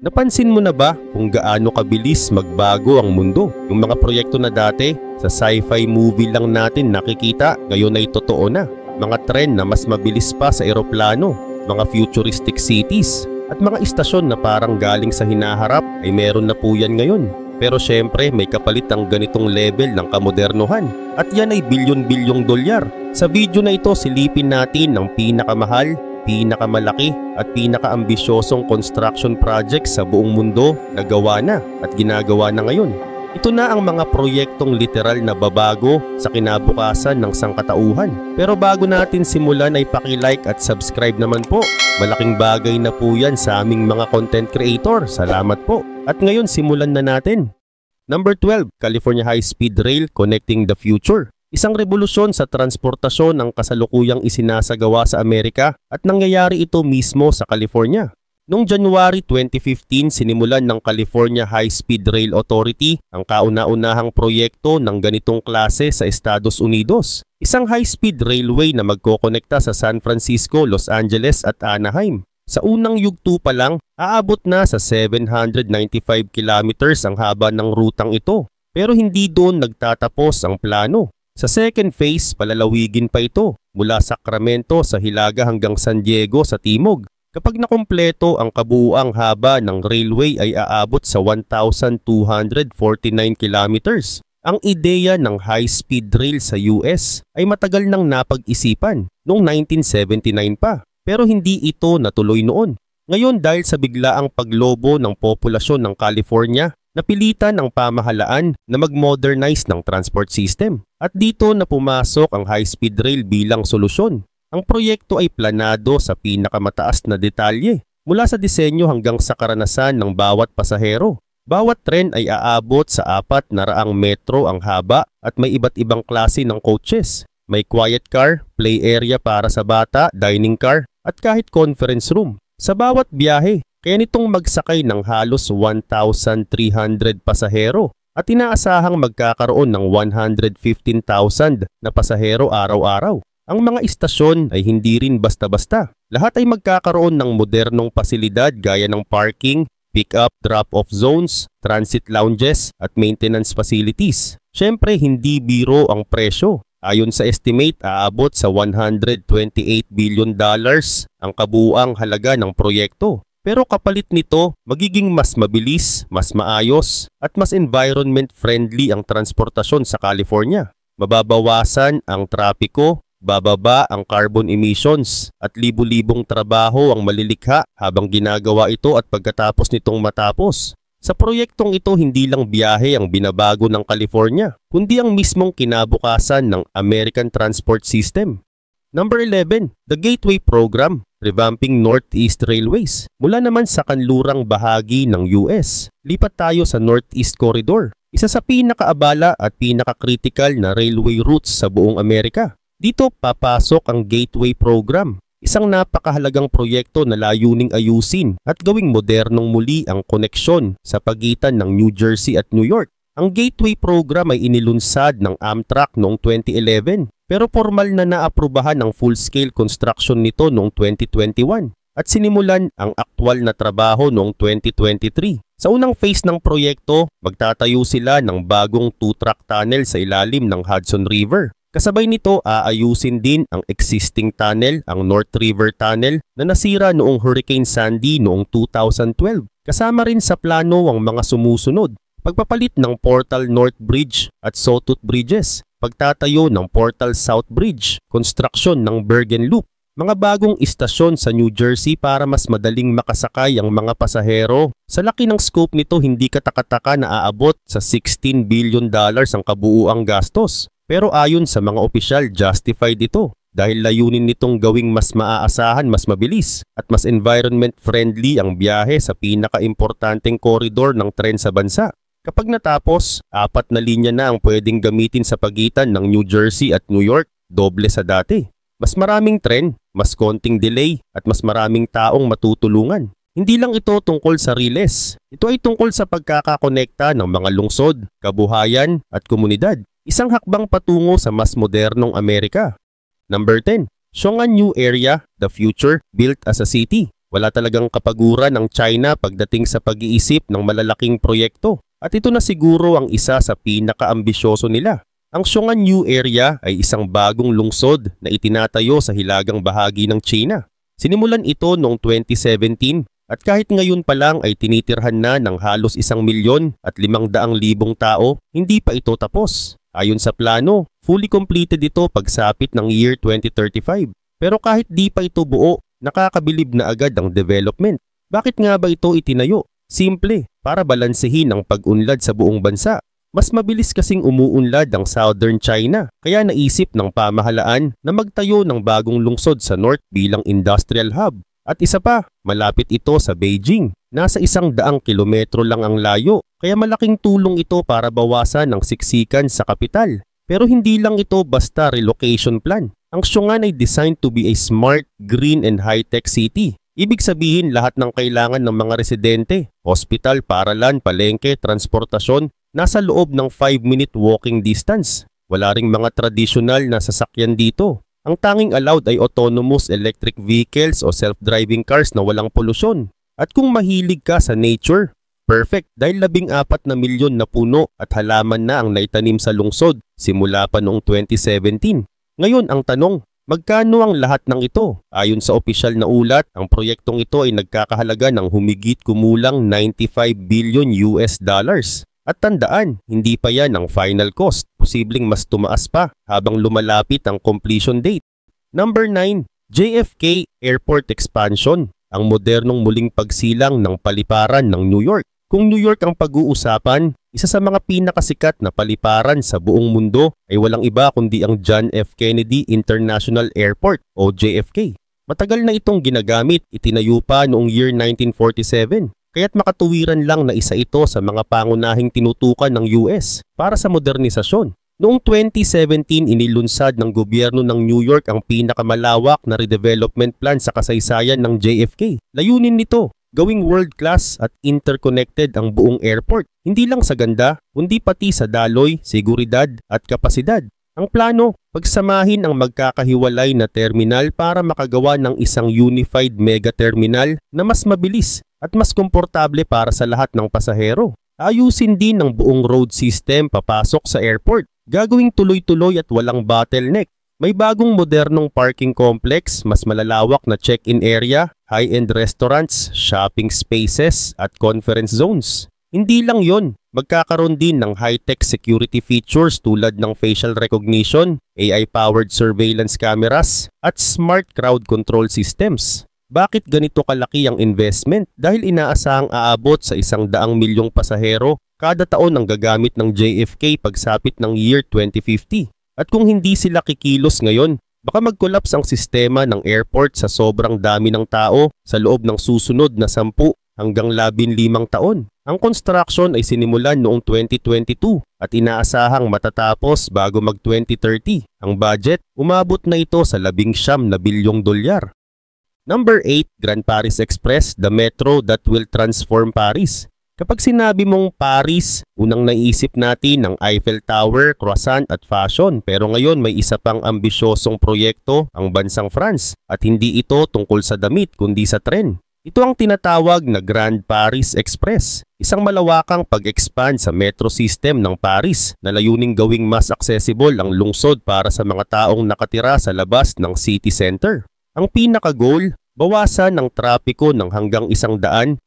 Napansin mo na ba kung gaano kabilis magbago ang mundo? Yung mga proyekto na dati sa sci-fi movie lang natin nakikita, ngayon ay totoo na. Mga tren na mas mabilis pa sa eroplano, mga futuristic cities, at mga istasyon na parang galing sa hinaharap ay meron na po yan ngayon. Pero syempre may kapalit ang ganitong level ng kamodernohan at yan ay bilyon-bilyong dolyar. Sa video na ito silipin natin ang pinakamahal, pinakamalaki at pinakaambisyosong construction project sa buong mundo na gawa na at ginagawa na ngayon. Ito na ang mga proyektong literal na babago sa kinabukasan ng sangkatauhan. Pero bago natin simulan ay paki-like at subscribe naman po. Malaking bagay na po yan sa aming mga content creator. Salamat po. At ngayon simulan na natin. Number 12, California High Speed Rail Connecting the Future. Isang revolusyon sa transportasyon ang kasalukuyang isinasagawa sa Amerika at nangyayari ito mismo sa California. Noong January 2015, sinimulan ng California High Speed Rail Authority ang kauna-unahang proyekto ng ganitong klase sa Estados Unidos. Isang high-speed railway na magkokonekta sa San Francisco, Los Angeles at Anaheim. Sa unang yugto pa lang, aabot na sa 795 kilometers ang haba ng rutang ito. Pero hindi doon nagtatapos ang plano. Sa second phase, palalawigin pa ito mula Sacramento sa Hilaga hanggang San Diego sa timog. Kapag nakumpleto ang kabuuang haba ng railway ay aabot sa 1,249 kilometers. Ang ideya ng high-speed rail sa US ay matagal nang napag-isipan noong 1979 pa. Pero hindi ito natuloy noon. Ngayon dahil sa biglaang paglobo ng populasyon ng California, napilitan ang pamahalaan na mag-modernize ng transport system. At dito na pumasok ang high-speed rail bilang solusyon. Ang proyekto ay planado sa pinakamataas na detalye, mula sa disenyo hanggang sa karanasan ng bawat pasahero. Bawat tren ay aabot sa 400 metro ang haba at may iba't ibang klase ng coaches. May quiet car, play area para sa bata, dining car, at kahit conference room. Sa bawat biyahe, kaya nitong magsakay ng halos 1,300 pasahero at inaasahang magkakaroon ng 115,000 na pasahero araw-araw. Ang mga istasyon ay hindi rin basta-basta. Lahat ay magkakaroon ng modernong pasilidad gaya ng parking, pick-up, drop-off zones, transit lounges at maintenance facilities. Siyempre hindi biro ang presyo. Ayon sa estimate, aabot sa $128 billion ang kabuuang halaga ng proyekto. Pero kapalit nito, magiging mas mabilis, mas maayos, at mas environment-friendly ang transportasyon sa California. Mababawasan ang trapiko, bababa ang carbon emissions, at libu-libong trabaho ang malilikha habang ginagawa ito at pagkatapos nitong matapos. Sa proyektong ito, hindi lang biyahe ang binabago ng California, kundi ang mismong kinabukasan ng American Transport System. Number 11, the Gateway Program, revamping Northeast Railways. Mula naman sa kanlurang bahagi ng US, lipat tayo sa Northeast Corridor, isa sa pinakaabala at pinakakritikal na railway routes sa buong Amerika. Dito papasok ang Gateway Program. Isang napakahalagang proyekto na layuning ayusin at gawing modernong muli ang koneksyon sa pagitan ng New Jersey at New York. Ang Gateway Program ay inilunsad ng Amtrak noong 2011 pero formal na naaprubahan ang full-scale construction nito noong 2021 at sinimulan ang aktwal na trabaho noong 2023. Sa unang phase ng proyekto, magtatayo sila ng bagong 2-track tunnel sa ilalim ng Hudson River. Kasabay nito, aayusin din ang existing tunnel, ang North River Tunnel na nasira noong Hurricane Sandy noong 2012. Kasama rin sa plano ang mga sumusunod, pagpapalit ng Portal North Bridge at Sawtooth Bridges, pagtatayo ng Portal South Bridge, construction ng Bergen Loop, mga bagong istasyon sa New Jersey para mas madaling makasakay ang mga pasahero. Sa laki ng scope nito, hindi katakataka na aabot sa $16 billion ang kabuuang gastos. Pero ayon sa mga opisyal, justified ito dahil layunin nitong gawing mas maaasahan, mas mabilis at mas environment-friendly ang biyahe sa pinaka-importanteng koridor ng tren sa bansa. Kapag natapos, 4 na linya na ang pwedeng gamitin sa pagitan ng New Jersey at New York, doble sa dati. Mas maraming tren, mas konting delay at mas maraming taong matutulungan. Hindi lang ito tungkol sa riles, ito ay tungkol sa pagkakakonekta ng mga lungsod, kabuhayan at komunidad. Isang hakbang patungo sa mas modernong Amerika. Number 10, Xiong'an New Area, the Future Built as a City. Wala talagang kapaguran ang China pagdating sa pag-iisip ng malalaking proyekto. At ito na siguro ang isa sa pinakaambisyoso nila. Ang Xiong'an New Area ay isang bagong lungsod na itinatayo sa hilagang bahagi ng China. Sinimulan ito noong 2017 at kahit ngayon pa lang ay tinitirhan na ng halos 1,500,000 tao, hindi pa ito tapos. Ayon sa plano, fully completed ito pagsapit ng year 2035. Pero kahit di pa ito buo, nakakabilib na agad ang development. Bakit nga ba ito itinayo? Simple, para balansehin ang pag-unlad sa buong bansa. Mas mabilis kasing umuunlad ang Southern China, kaya naisip ng pamahalaan na magtayo ng bagong lungsod sa North bilang industrial hub. At isa pa, malapit ito sa Beijing. Nasa 100 kilometro lang ang layo, kaya malaking tulong ito para bawasan ang siksikan sa kapital. Pero hindi lang ito basta relocation plan. Ang Xiong'an ay designed to be a smart, green and high-tech city. Ibig sabihin lahat ng kailangan ng mga residente, hospital, paaralan, palengke, transportasyon, nasa loob ng 5-minute walking distance. Wala ring mga tradisyonal na sasakyan dito. Ang tanging allowed ay autonomous electric vehicles o self-driving cars na walang polusyon. At kung mahilig ka sa nature, perfect dahil 14 na milyon na puno at halaman na ang naitanim sa lungsod simula pa noong 2017. Ngayon ang tanong, magkano ang lahat ng ito? Ayon sa opisyal na ulat, ang proyektong ito ay nagkakahalaga ng humigit kumulang $95 billion. At tandaan, hindi pa yan ang final cost. Posibleng mas tumaas pa habang lumalapit ang completion date. Number 9. JFK Airport Expansion, ang modernong muling pagsilang ng paliparan ng New York. Kung New York ang pag-uusapan, isa sa mga pinakasikat na paliparan sa buong mundo ay walang iba kundi ang John F. Kennedy International Airport o JFK. Matagal na itong ginagamit, itinayo pa noong year 1947. Kaya't makatuwiran lang na isa ito sa mga pangunahing tinutukan ng US para sa modernisasyon. Noong 2017, inilunsad ng gobyerno ng New York ang pinakamalawak na redevelopment plan sa kasaysayan ng JFK. Layunin nito, gawing world-class at interconnected ang buong airport. Hindi lang sa ganda, kundi pati sa daloy, seguridad at kapasidad. Ang plano, pagsamahin ang magkakahiwalay na terminal para makagawa ng isang unified mega terminal na mas mabilis at mas komportable para sa lahat ng pasahero. Ayusin din ang buong road system papasok sa airport. Gagawing tuloy-tuloy at walang bottleneck. May bagong modernong parking complex, mas malalawak na check-in area, high-end restaurants, shopping spaces at conference zones. Hindi lang yon, magkakaroon din ng high-tech security features tulad ng facial recognition, AI-powered surveillance cameras at smart crowd control systems. Bakit ganito kalaki ang investment? Dahil inaasahang aabot sa 100 milyong pasahero kada taon ang gagamit ng JFK pagsapit ng year 2050. At kung hindi sila kikilos ngayon, baka mag-collapse ang sistema ng airport sa sobrang dami ng tao sa loob ng susunod na 10 hanggang 15 taon. Ang construction ay sinimulan noong 2022 at inaasahang matatapos bago mag-2030. Ang budget, umabot na ito sa $19 bilyong. Number 8, Grand Paris Express, the metro that will transform Paris. Kapag sinabi mong Paris, unang naisip natin ang Eiffel Tower, croissant at fashion. Pero ngayon may isa pang ambisyosong proyekto ang bansang France at hindi ito tungkol sa damit kundi sa tren. Ito ang tinatawag na Grand Paris Express, isang malawakang pag-expand sa metro system ng Paris na layuning gawing mas accessible ang lungsod para sa mga taong nakatira sa labas ng city center. Ang pinaka-goal, bawasan ang trapiko ng hanggang 150,000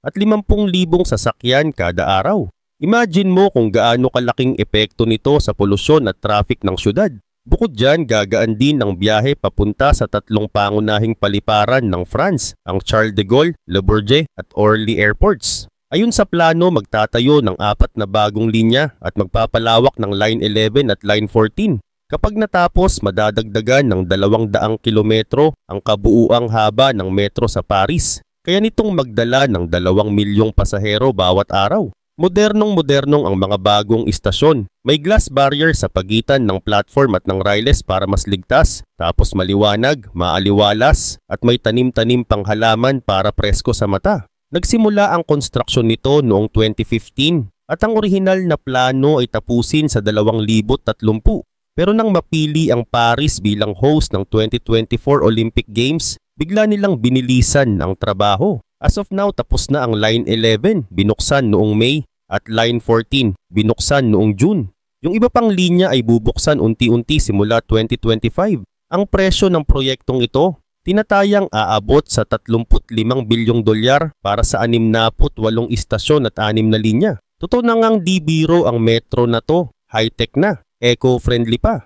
sasakyan kada araw. Imagine mo kung gaano kalaking epekto nito sa polusyon at traffic ng syudad. Bukod dyan, gagaan din ang biyahe papunta sa 3 pangunahing paliparan ng France, ang Charles de Gaulle, Le Bourget at Orly airports. Ayon sa plano, magtatayo ng 4 na bagong linya at magpapalawak ng Line 11 at Line 14. Kapag natapos, madadagdagan ng 200 kilometro ang kabuuang haba ng metro sa Paris. Kaya nitong magdala ng 2 milyong pasahero bawat araw. Modernong-modernong ang mga bagong istasyon. May glass barrier sa pagitan ng platform at ng rails para mas ligtas. Tapos maliwanag, maaliwalas at may tanim-tanim pang halaman para presko sa mata. Nagsimula ang konstruksyon nito noong 2015 at ang orihinal na plano ay tapusin sa 2030. Pero nang mapili ang Paris bilang host ng 2024 Olympic Games, bigla nilang binilisan ang trabaho. As of now, tapos na ang Line 11, binuksan noong May, at Line 14, binuksan noong June. Yung iba pang linya ay bubuksan unti-unti simula 2025. Ang presyo ng proyektong ito, tinatayang aabot sa 35 bilyong dolyar para sa 68 istasyon at 6 na linya. Totoo na ngang di biro ang metro na to, high-tech na, eco-friendly pa.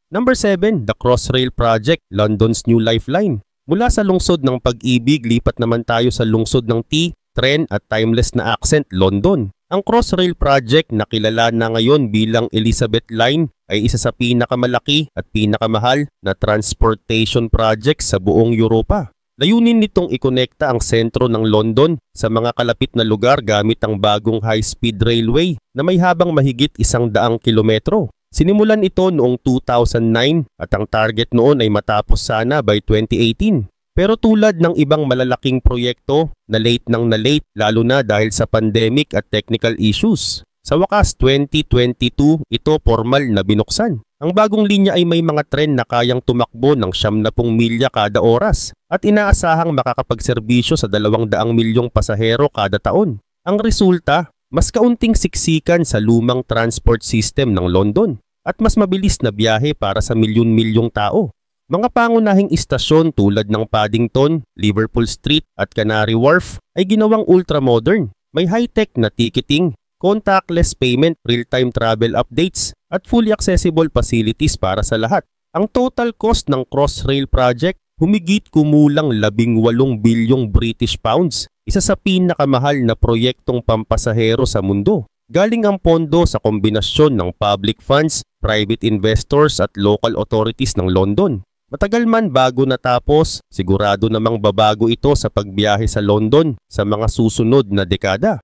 Number 7, the Crossrail Project, London's New Lifeline. Mula sa lungsod ng Pag-ibig, lipat naman tayo sa lungsod ng T, Tren at timeless na accent, London. Ang Crossrail Project na kilala na ngayon bilang Elizabeth Line ay isa sa pinakamalaki at pinakamahal na transportation project sa buong Europa. Layunin nitong ikonekta ang sentro ng London sa mga kalapit na lugar gamit ang bagong high-speed railway na may habang mahigit 100 kilometro. Sinimulan ito noong 2009 at ang target noon ay matapos sana by 2018. Pero tulad ng ibang malalaking proyekto, na late lalo na dahil sa pandemic at technical issues. Sa wakas 2022, ito formal na binuksan. Ang bagong linya ay may mga tren na kayang tumakbo ng 70 milya kada oras at inaasahang makakapagserbisyo sa 200 milyong pasahero kada taon. Ang resulta, mas kaunting siksikan sa lumang transport system ng London at mas mabilis na biyahe para sa milyon-milyong tao. Mga pangunahing istasyon tulad ng Paddington, Liverpool Street at Canary Wharf ay ginawang ultramodern. May high-tech na ticketing, contactless payment, real-time travel updates at fully accessible facilities para sa lahat. Ang total cost ng Crossrail Project humigit kumulang 18 bilyong British pounds, isa sa pinakamahal na proyektong pampasahero sa mundo. Galing ang pondo sa kombinasyon ng public funds, private investors at local authorities ng London. Matagal man bago natapos, sigurado namang babago ito sa pagbiyahe sa London sa mga susunod na dekada.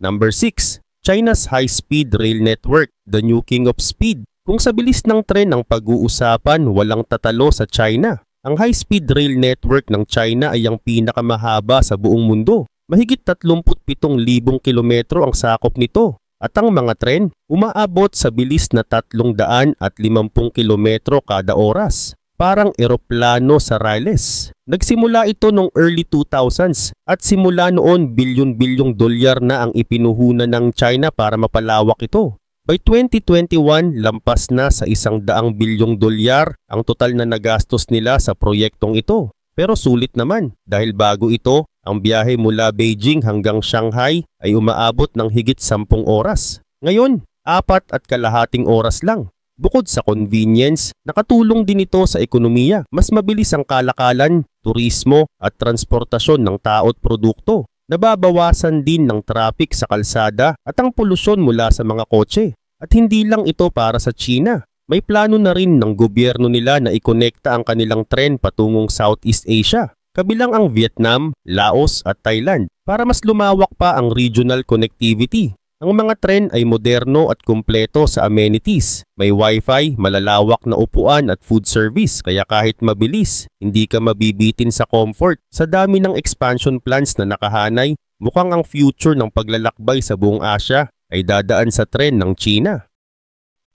Number 6. China's High-Speed Rail Network, the new king of speed. Kung sa bilis ng tren ang pag-uusapan, walang tatalo sa China. Ang high-speed rail network ng China ay ang pinakamahaba sa buong mundo. Mahigit 37,000 kilometro ang sakop nito at ang mga tren umaabot sa bilis na 350 kilometro kada oras. Parang eroplano sa railes. Nagsimula ito noong early 2000s at simula noon bilyon-bilyong dolyar na ang ipinuhunan ng China para mapalawak ito. By 2021, lampas na sa 100 bilyong dolyar ang total na nagastos nila sa proyektong ito. Pero sulit naman dahil bago ito, ang biyahe mula Beijing hanggang Shanghai ay umaabot ng higit 10 oras. Ngayon, 4.5 oras lang. Bukod sa convenience, nakatulong din ito sa ekonomiya. Mas mabilis ang kalakalan, turismo at transportasyon ng tao at produkto. Nababawasan din ng traffic sa kalsada at ang polusyon mula sa mga kotse. At hindi lang ito para sa China. May plano na rin ng gobyerno nila na ikonekta ang kanilang tren patungong Southeast Asia, kabilang ang Vietnam, Laos at Thailand para mas lumawak pa ang regional connectivity. Ang mga tren ay moderno at kumpleto sa amenities. May wifi, malalawak na upuan at food service kaya kahit mabilis, hindi ka mabibitin sa comfort. Sa dami ng expansion plans na nakahanay, mukhang ang future ng paglalakbay sa buong Asia ay dadaan sa tren ng China.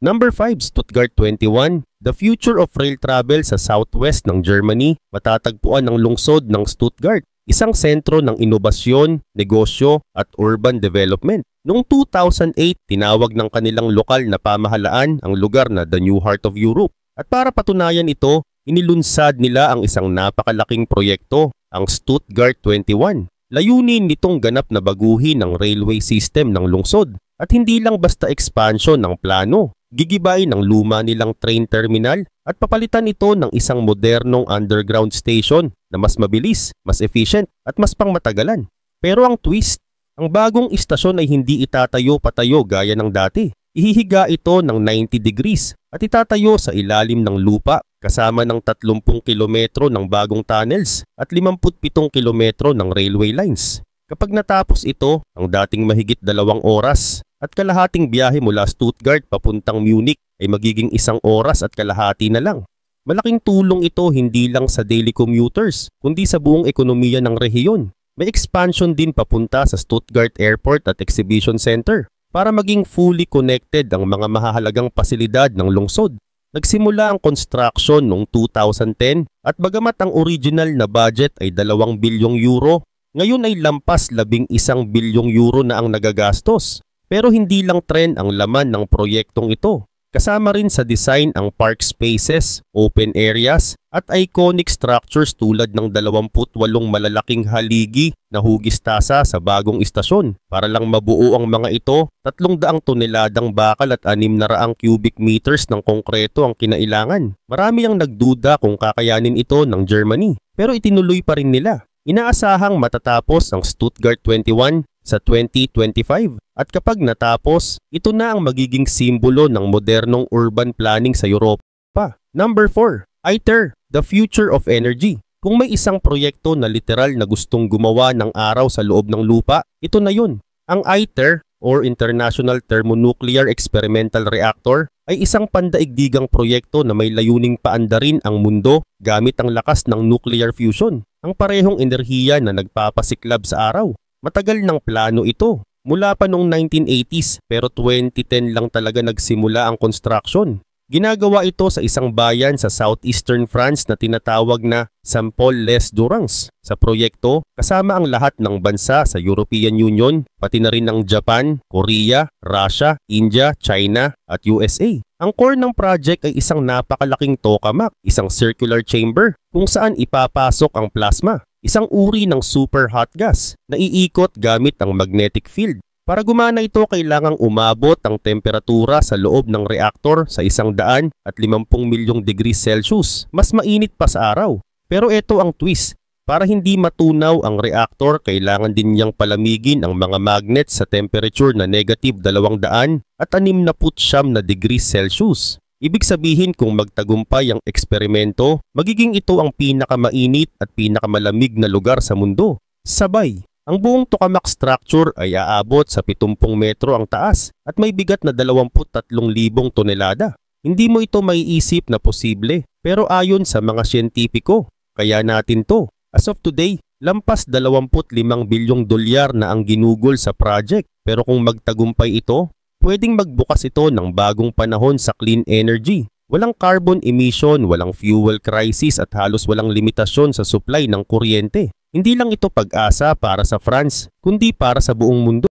Number 5, Stuttgart 21. The future of rail travel sa southwest ng Germany, matatagpuan ang lungsod ng Stuttgart, isang sentro ng inobasyon, negosyo at urban development. Noong 2008, tinawag ng kanilang lokal na pamahalaan ang lugar na the New Heart of Europe. At para patunayan ito, inilunsad nila ang isang napakalaking proyekto, ang Stuttgart 21. Layunin nitong ganap na baguhin ang railway system ng lungsod at hindi lang basta expansion ng plano. Gigibay ng luma nilang train terminal at papalitan ito ng isang modernong underground station na mas mabilis, mas efficient at mas pangmatagalan. Pero ang twist, ang bagong istasyon ay hindi itatayo-patayo gaya ng dati. Ihihiga ito ng 90 degrees at itatayo sa ilalim ng lupa kasama ng 30 kilometro ng bagong tunnels at 57 kilometro ng railway lines. Kapag natapos ito, ang dating mahigit 2 oras at kalahating biyahe mula Stuttgart papuntang Munich ay magiging 1 oras at kalahati na lang. Malaking tulong ito hindi lang sa daily commuters, kundi sa buong ekonomiya ng rehiyon. May expansion din papunta sa Stuttgart Airport at Exhibition Center para maging fully connected ang mga mahahalagang pasilidad ng lungsod. Nagsimula ang construction noong 2010 at bagamat ang original na budget ay 2 bilyong euro, ngayon ay lampas 11 bilyong euro na ang nagagastos. Pero hindi lang tren ang laman ng proyektong ito. Kasama rin sa design ang park spaces, open areas at iconic structures tulad ng 28 malalaking haligi na hugis tasa sa bagong istasyon. Para lang mabuo ang mga ito, 300 toneladang bakal at 600 cubic meters ng konkreto ang kinailangan. Marami ang nagduda kung kakayanin ito ng Germany, pero itinuloy pa rin nila. Inaasahang matatapos ang Stuttgart 21 sa 2025 at kapag natapos, ito na ang magiging simbolo ng modernong urban planning sa Europa. Number 4. ITER, the future of energy. Kung may isang proyekto na literal na gustong gumawa ng araw sa loob ng lupa, ito na yun. Ang ITER or International Thermonuclear Experimental Reactor ay isang pandaigdigang proyekto na may layuning paandarin ang mundo gamit ang lakas ng nuclear fusion, ang parehong enerhiya na nagpapasiklab sa araw. Matagal ng plano ito, mula pa noong 1980s pero 2010 lang talaga nagsimula ang construction. Ginagawa ito sa isang bayan sa southeastern France na tinatawag na Saint-Paul-les-Durance. Sa proyekto, kasama ang lahat ng bansa sa European Union, pati na rin ang Japan, Korea, Russia, India, China at USA. Ang core ng project ay isang napakalaking tokamak, isang circular chamber kung saan ipapasok ang plasma. Isang uri ng super hot gas na iikot gamit ang magnetic field. Para gumana ito, kailangang umabot ang temperatura sa loob ng reaktor sa 150 milyong degrees Celsius. Mas mainit pa sa araw. Pero ito ang twist. Para hindi matunaw ang reaktor, kailangan din niyang palamigin ang mga magnet sa temperature na negative 200 at 69 na degrees Celsius. Ibig sabihin kung magtagumpay ang eksperimento, magiging ito ang pinakamainit at pinakamalamig na lugar sa mundo. Sabay, ang buong tokamak structure ay aabot sa 70 metro ang taas at may bigat na 23,000 tonelada. Hindi mo ito maiisip na posible, pero ayon sa mga siyentipiko, kaya natin to. As of today, lampas 25 bilyong dolyar na ang ginugol sa project, pero kung magtagumpay ito, pwedeng magbukas ito ng bagong panahon sa clean energy. Walang carbon emission, walang fuel crisis at halos walang limitasyon sa supply ng kuryente. Hindi lang ito pag-asa para sa France, kundi para sa buong mundo.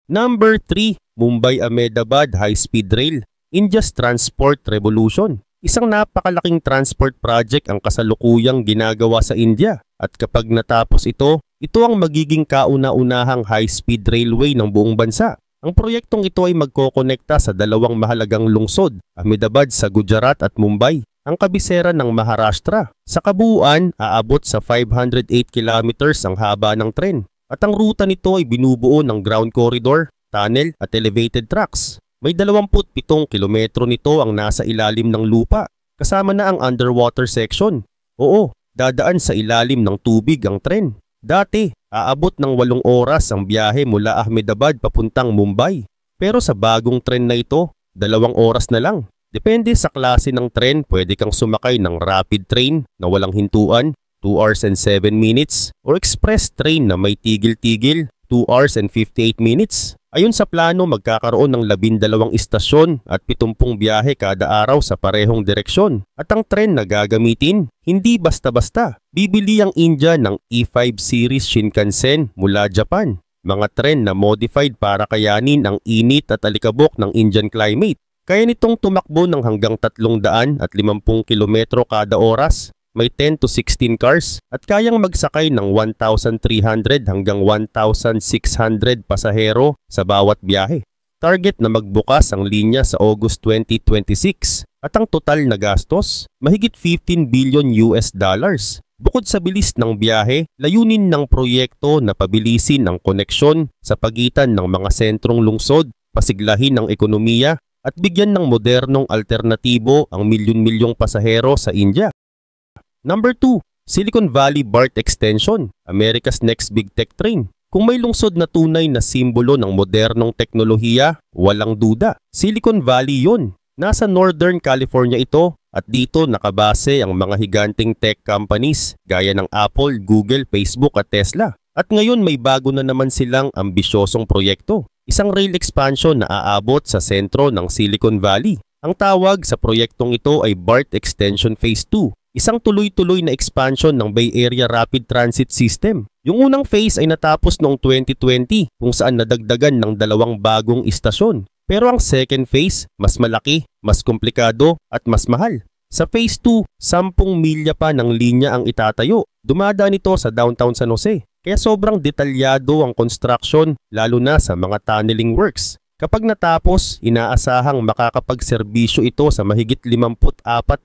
Number 3. Mumbai-Ahmedabad High-Speed Rail, India's Transport Revolution. Isang napakalaking transport project ang kasalukuyang ginagawa sa India. At kapag natapos ito ang magiging kauna-unahang high-speed railway ng buong bansa. Ang proyektong ito ay magkokonekta sa dalawang mahalagang lungsod, Ahmedabad sa Gujarat at Mumbai, ang kabisera ng Maharashtra. Sa kabuuan, aabot sa 508 kilometers ang haba ng tren. At ang ruta nito ay binubuo ng ground corridor, tunnel at elevated tracks. May 27 kilometro nito ang nasa ilalim ng lupa, kasama na ang underwater section. Oo, dadaan sa ilalim ng tubig ang tren. Dati, aabot ng 8 oras ang biyahe mula Ahmedabad papuntang Mumbai. Pero sa bagong tren na ito, 2 oras na lang. Depende sa klase ng tren, pwede kang sumakay ng rapid train na walang hintuan, 2 hours and 7 minutes, o express train na may tigil-tigil, 2 hours and 58 minutes. Ayon sa plano, magkakaroon ng 12 istasyon at 70 biyahe kada araw sa parehong direksyon. At ang tren na gagamitin, hindi basta-basta. Bibili ang India ng E5 series Shinkansen mula Japan. Mga tren na modified para kayanin ang init at alikabok ng Indian climate. Kaya nitong tumakbo ng hanggang 350 kilometro kada oras. May 10 to 16 cars at kayang magsakay ng 1,300 hanggang 1,600 pasahero sa bawat biyahe. Target na magbukas ang linya sa August 2026 at ang total na gastos, mahigit 15 billion US dollars. Bukod sa bilis ng biyahe, layunin ng proyekto na pabilisin ang koneksyon sa pagitan ng mga sentrong lungsod, pasiglahin ang ekonomiya at bigyan ng modernong alternatibo ang milyon-milyong pasahero sa India. Number 2. Silicon Valley BART Extension, America's next big tech train. Kung may lungsod na tunay na simbolo ng modernong teknolohiya, walang duda, Silicon Valley yon. Nasa Northern California ito at dito nakabase ang mga higanting tech companies gaya ng Apple, Google, Facebook at Tesla. At ngayon may bago na naman silang ambisyosong proyekto. Isang rail expansion na aabot sa sentro ng Silicon Valley. Ang tawag sa proyektong ito ay BART Extension Phase 2, isang tuloy-tuloy na expansion ng Bay Area Rapid Transit System. Yung unang phase ay natapos noong 2020 kung saan nadagdagan ng 2 bagong istasyon. Pero ang second phase, mas malaki, mas komplikado at mas mahal. Sa phase 2, 10 milya pa ng linya ang itatayo. Dumadaan ito sa downtown San Jose. Kaya sobrang detalyado ang construction lalo na sa mga tunneling works. Kapag natapos, inaasahang makakapagserbisyo ito sa mahigit 54,000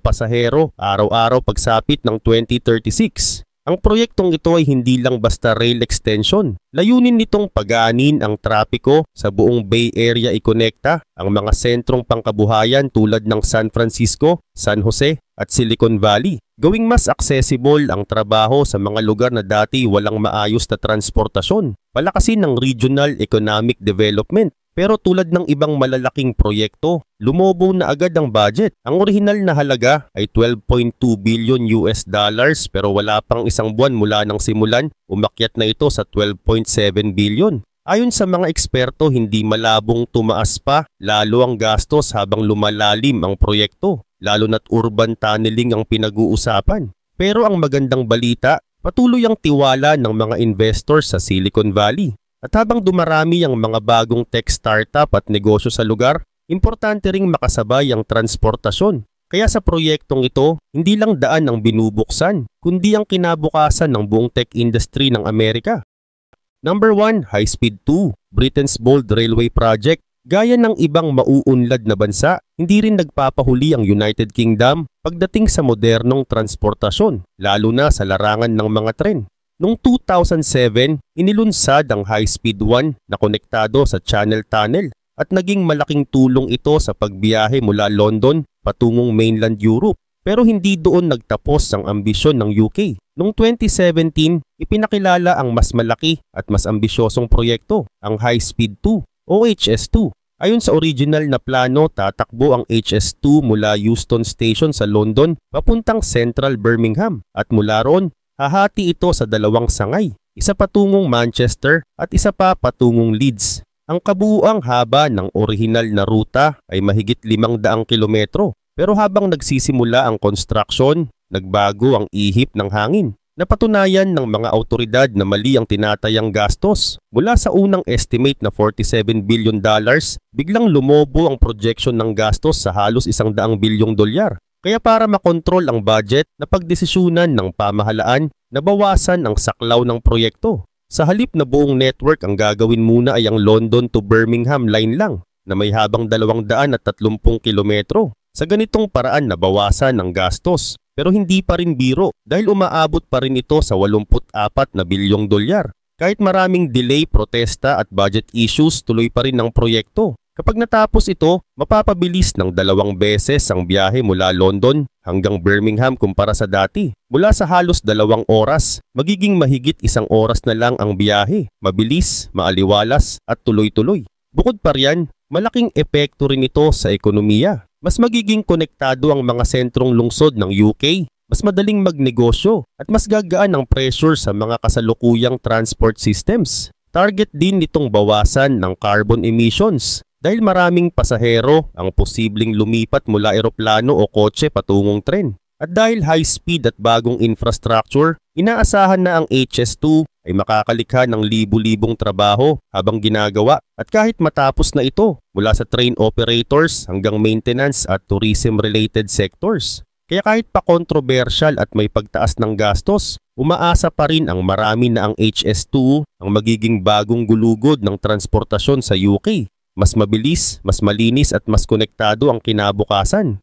pasahero araw-araw pagsapit ng 2036. Ang proyektong ito ay hindi lang basta rail extension. Layunin nitong pagaanin ang trapiko sa buong Bay Area ikonekta ang mga sentrong pangkabuhayan tulad ng San Francisco, San Jose at Silicon Valley. Gawing mas accessible ang trabaho sa mga lugar na dati walang maayos na transportasyon. Palakasin ng regional economic development. Pero tulad ng ibang malalaking proyekto, lumobo na agad ang budget. Ang orihinal na halaga ay $12.2 billion pero wala pang isang buwan mula nang simulan, umakyat na ito sa $12.7 billion. Ayon sa mga eksperto, hindi malabong tumaas pa lalo ang gastos habang lumalalim ang proyekto, lalo na't urban tunneling ang pinag-uusapan. Pero ang magandang balita, patuloy ang tiwala ng mga investors sa Silicon Valley. At habang dumarami ang mga bagong tech startup at negosyo sa lugar, importante ring makasabay ang transportasyon. Kaya sa proyektong ito, hindi lang daan ang binubuksan, kundi ang kinabukasan ng buong tech industry ng Amerika. Number 1, High Speed 2, Britain's Bold Railway Project. Gaya ng ibang mauunlad na bansa, hindi rin nagpapahuli ang United Kingdom pagdating sa modernong transportasyon, lalo na sa larangan ng mga tren. Noong 2007, inilunsad ang High Speed 1 na konektado sa Channel Tunnel at naging malaking tulong ito sa pagbiyahe mula London patungong mainland Europe. Pero hindi doon nagtapos ang ambisyon ng UK. Noong 2017, ipinakilala ang mas malaki at mas ambisyosong proyekto, ang High Speed 2 o HS2. Ayon sa original na plano, tatakbo ang HS2 mula Euston Station sa London papuntang Central Birmingham at mula roon, hahati ito sa 2 sangay, isa patungong Manchester at isa pa patungong Leeds. Ang kabuuang haba ng orihinal na ruta ay mahigit 500 kilometro. Pero habang nagsisimula ang construction, nagbago ang ihip ng hangin. Napatunayan ng mga autoridad na mali ang tinatayang gastos. Mula sa unang estimate na $47 billion, biglang lumobo ang projection ng gastos sa halos $100 bilyong. Kaya para makontrol ang budget, napagdesisyunan ng pamahalaan na bawasan ang saklaw ng proyekto. Sa halip na buong network ang gagawin muna ay ang London to Birmingham line lang na may habang 230 kilometro. Sa ganitong paraan nabawasan ang gastos. Pero hindi pa rin biro dahil umaabot pa rin ito sa $84 bilyong. Kahit maraming delay, protesta at budget issues, tuloy pa rin ang proyekto. Kapag natapos ito, mapapabilis ng 2 beses ang biyahe mula London hanggang Birmingham kumpara sa dati. Mula sa halos 2 oras, magiging mahigit 1 oras na lang ang biyahe. Mabilis, maaliwalas at tuloy-tuloy. Bukod pa riyan, malaking epekto rin ito sa ekonomiya. Mas magiging konektado ang mga sentrong lungsod ng UK, mas madaling magnegosyo at mas gagaan ang pressure sa mga kasalukuyang transport systems. Target din nitong bawasan ng carbon emissions dahil maraming pasahero ang posibleng lumipat mula eroplano o kotse patungong tren. At dahil high speed at bagong infrastructure, inaasahan na ang HS2 ay makakalikha ng libu-libong trabaho habang ginagawa at kahit matapos na ito mula sa train operators hanggang maintenance at tourism-related sectors. Kaya kahit pa kontrobersyal at may pagtaas ng gastos, umaasa pa rin ang marami na ang HS2 ang magiging bagong gulugod ng transportasyon sa UK. Mas mabilis, mas malinis at mas konektado ang kinabukasan.